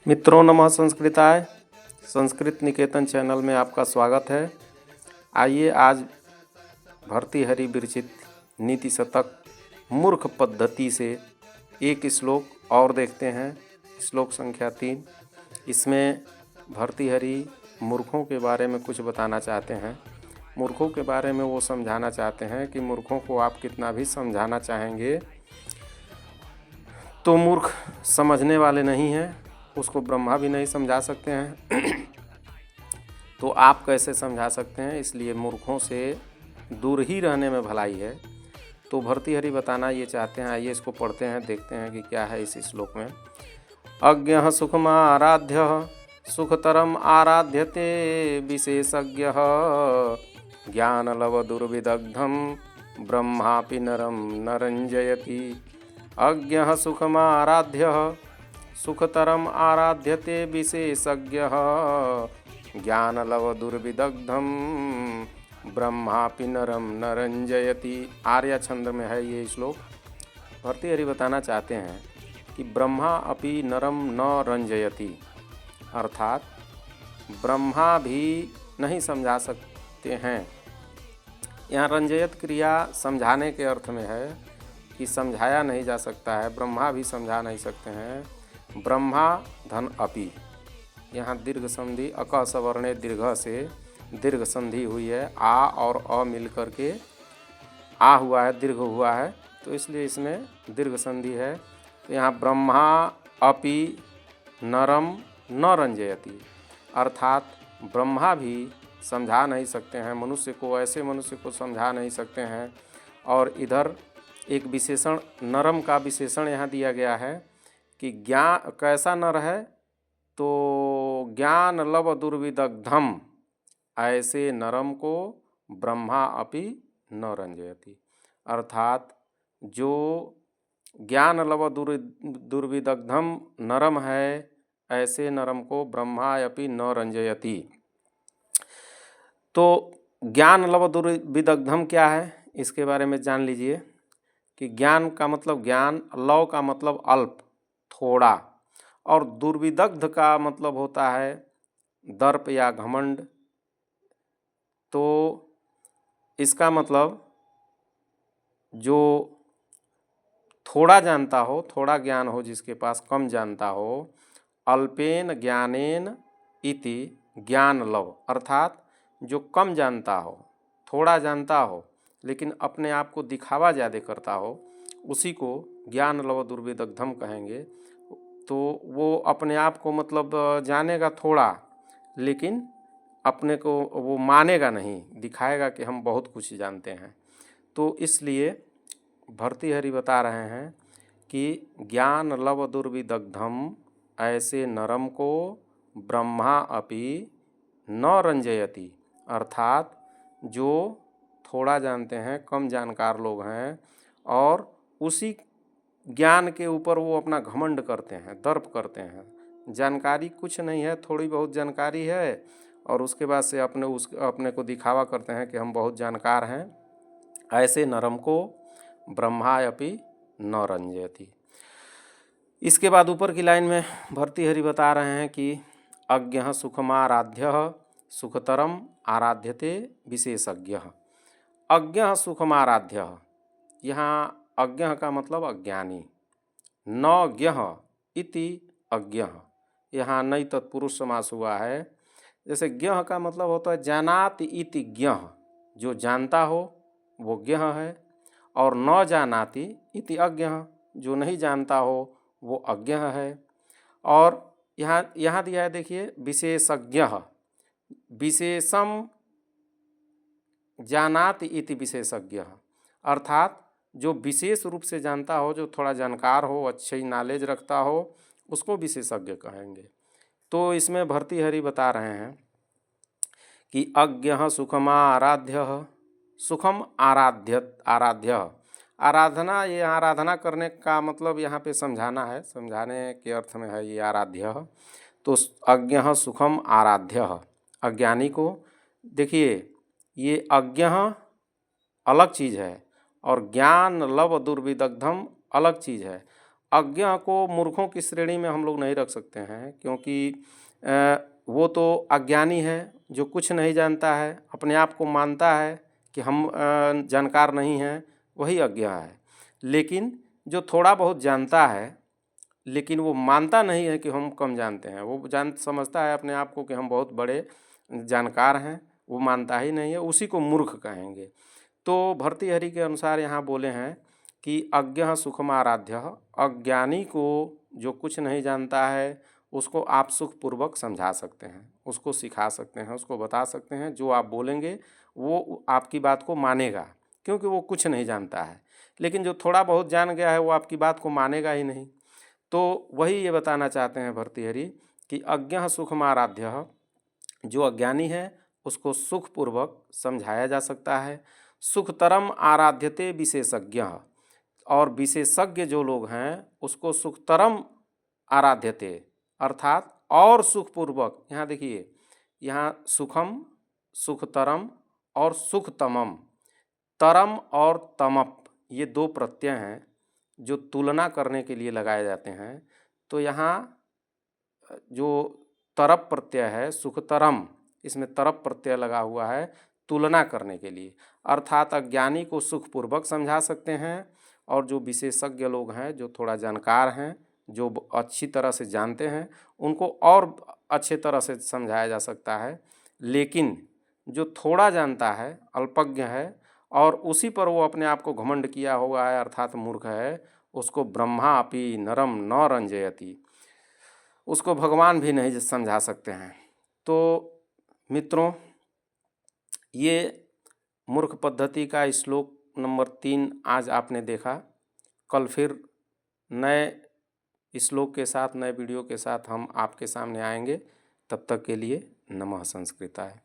मित्रों नमः संस्कृताय। संस्कृत निकेतन चैनल में आपका स्वागत है। आइए आज भर्तृहरि विरचित नीति शतक मूर्ख पद्धति से एक श्लोक और देखते हैं। श्लोक संख्या 3। इसमें भर्तृहरि मूर्खों के बारे में कुछ बताना चाहते हैं। मूर्खों के बारे में वो समझाना चाहते हैं कि मूर्खों को आप कितना भी समझाना चाहेंगे तो मूर्ख समझने वाले नहीं हैं, उसको ब्रह्मा भी नहीं समझा सकते हैं तो आप कैसे समझा सकते हैं। इसलिए मूर्खों से दूर ही रहने में भलाई है। तो भर्तृहरि बताना ये चाहते हैं। आइए इसको पढ़ते हैं, देखते हैं कि क्या है इस श्लोक में। अज्ञः सुखमाराध्यः सुखतरम आराध्यते विशेषज्ञः ज्ञानलवदुर्विदग्धं ब्रह्मापि नरं न रञ्जयति। अज्ञः सुखमाराध्यः सुखतरम आराध्यते विशेषज्ञः ज्ञानलवदुर्विदग्धं ब्रह्मापि नरं न रञ्जयति। आर्या छंद में है ये श्लोक। भर्तृहरि बताना चाहते हैं कि ब्रह्मा अपि नरम न रंजयति, अर्थात ब्रह्मा भी नहीं समझा सकते हैं। यहाँ रंजयत क्रिया समझाने के अर्थ में है कि समझाया नहीं जा सकता है, ब्रह्मा भी समझा नहीं सकते हैं। ब्रह्मा धन अपि, यहाँ दीर्घ संधि अक सवर्णे दीर्घ से दीर्घ संधि हुई है। आ और अ मिल करके आ हुआ है, दीर्घ हुआ है, तो इसलिए इसमें दीर्घ संधि है। तो यहाँ ब्रह्मा अपि नरम न रंजयति, अर्थात ब्रह्मा भी समझा नहीं सकते हैं मनुष्य को, ऐसे मनुष्य को समझा नहीं सकते हैं। और इधर एक विशेषण नरम का विशेषण यहाँ दिया गया है कि ज्ञान कैसा नर है, तो ज्ञान लव दुर्विदग्धम, ऐसे नरम को ब्रह्मा अपि न रंजयति, अर्थात जो ज्ञान लव दुर्विदग्धम नरम है, ऐसे नरम को ब्रह्मा अपि न रंजयति। तो ज्ञान लव दुर्विदग्धम क्या है, इसके बारे में जान लीजिए कि ज्ञान का मतलब ज्ञान, लव का मतलब अल्प थोड़ा, और दुर्विदग्ध का मतलब होता है दर्प या घमंड। तो इसका मतलब जो थोड़ा जानता हो, थोड़ा ज्ञान हो, जिसके पास कम जानता हो, अल्पेन ज्ञानेन इति ज्ञान लव, अर्थात जो कम जानता हो, थोड़ा जानता हो लेकिन अपने आप को दिखावा ज़्यादा करता हो, उसी को ज्ञान लव दुर्विदग्धम कहेंगे। तो वो अपने आप को मतलब जानेगा थोड़ा, लेकिन अपने को वो मानेगा नहीं, दिखाएगा कि हम बहुत कुछ जानते हैं। तो इसलिए भर्तृहरि बता रहे हैं कि ज्ञान लव दुर्विदग्धम, ऐसे नरम को ब्रह्मा अपि न रंजयति, अर्थात जो थोड़ा जानते हैं, कम जानकार लोग हैं, और उसी ज्ञान के ऊपर वो अपना घमंड करते हैं, दर्प करते हैं। जानकारी कुछ नहीं है, थोड़ी बहुत जानकारी है, और उसके बाद से अपने को दिखावा करते हैं कि हम बहुत जानकार हैं। ऐसे नरम को ब्रह्मा अपि न रंजयति। इसके बाद ऊपर की लाइन में भर्तृहरि बता रहे हैं कि अज्ञः सुखमाराध्यः सुखतरम आराध्यते विशेषज्ञः। अज्ञः सुखमाराध्यः, यहाँ अज्ञः का मतलब अज्ञानी, न ज्ञः इति अज्ञः, यहाँ नई तत्पुरुष समास हुआ है। जैसे ज्ञः का मतलब होता है जानाति इति ज्ञः, जो जानता हो वो ज्ञः है, और न जानाति इति अज्ञः, जो नहीं जानता हो वो अज्ञः है। और यहाँ दिया है, देखिए, विशेषज्ञः, विशेषम जानाति इति विशेषज्ञः, अर्थात जो विशेष रूप से जानता हो, जो थोड़ा जानकार हो, अच्छी नॉलेज रखता हो, उसको विशेषज्ञ कहेंगे। तो इसमें भर्तृहरि बता रहे हैं कि अज्ञः सुखमाराध्यः सुखम आराध्य, आराधना, ये आराधना करने का मतलब यहाँ पे समझाना है, समझाने के अर्थ में है ये आराध्य। तो अज्ञः सुखम आराध्यः, अज्ञानी को, देखिए ये अज्ञः अलग चीज़ है और ज्ञान लव दुर्विदग्धम अलग चीज़ है। अज्ञ को मूर्खों की श्रेणी में हम लोग नहीं रख सकते हैं, क्योंकि वो तो अज्ञानी है जो कुछ नहीं जानता है, अपने आप को मानता है कि हम जानकार नहीं हैं, वही अज्ञ है। लेकिन जो थोड़ा बहुत जानता है लेकिन वो मानता नहीं है कि हम कम जानते हैं, वो समझता है अपने आप को कि हम बहुत बड़े जानकार हैं, वो मानता ही नहीं है, उसी को मूर्ख कहेंगे। तो भर्तृहरि के अनुसार यहाँ बोले हैं कि अज्ञः सुखमाराध्यः, अज्ञानी को जो कुछ नहीं जानता है उसको आप सुखपूर्वक समझा सकते हैं, उसको सिखा सकते हैं, उसको बता सकते हैं, जो आप बोलेंगे वो आपकी बात को मानेगा, क्योंकि वो कुछ नहीं जानता है। लेकिन जो थोड़ा बहुत जान गया है वो आपकी बात को मानेगा ही नहीं। तो वही ये बताना चाहते हैं भर्तृहरि कि अज्ञः सुखमाराध्यः, जो अज्ञानी है उसको सुखपूर्वक समझाया जा सकता है। सुखतरम आराध्यते विशेषज्ञ, और विशेषज्ञ जो लोग हैं उसको सुखतरम आराध्यते, अर्थात और सुखपूर्वक। यहाँ देखिए, यहाँ सुखम, सुखतरम और सुखतमम, तरम और तमप, ये दो प्रत्यय हैं जो तुलना करने के लिए लगाए जाते हैं। तो यहाँ जो तरप प्रत्यय है सुखतरम, इसमें तरप प्रत्यय लगा हुआ है तुलना करने के लिए, अर्थात अज्ञानी को सुखपूर्वक समझा सकते हैं, और जो विशेषज्ञ लोग हैं, जो थोड़ा जानकार हैं, जो अच्छी तरह से जानते हैं, उनको और अच्छे तरह से समझाया जा सकता है। लेकिन जो थोड़ा जानता है, अल्पज्ञ है, और उसी पर वो अपने आप को घमंड किया हुआ है, अर्थात मूर्ख है, उसको ब्रह्मा अपि नरम न रंजयति, उसको भगवान भी नहीं समझा सकते हैं। तो मित्रों, ये मूर्ख पद्धति का श्लोक नंबर 3 आज आपने देखा। कल फिर नए श्लोक के साथ, नए वीडियो के साथ हम आपके सामने आएंगे। तब तक के लिए नमः संस्कृताय।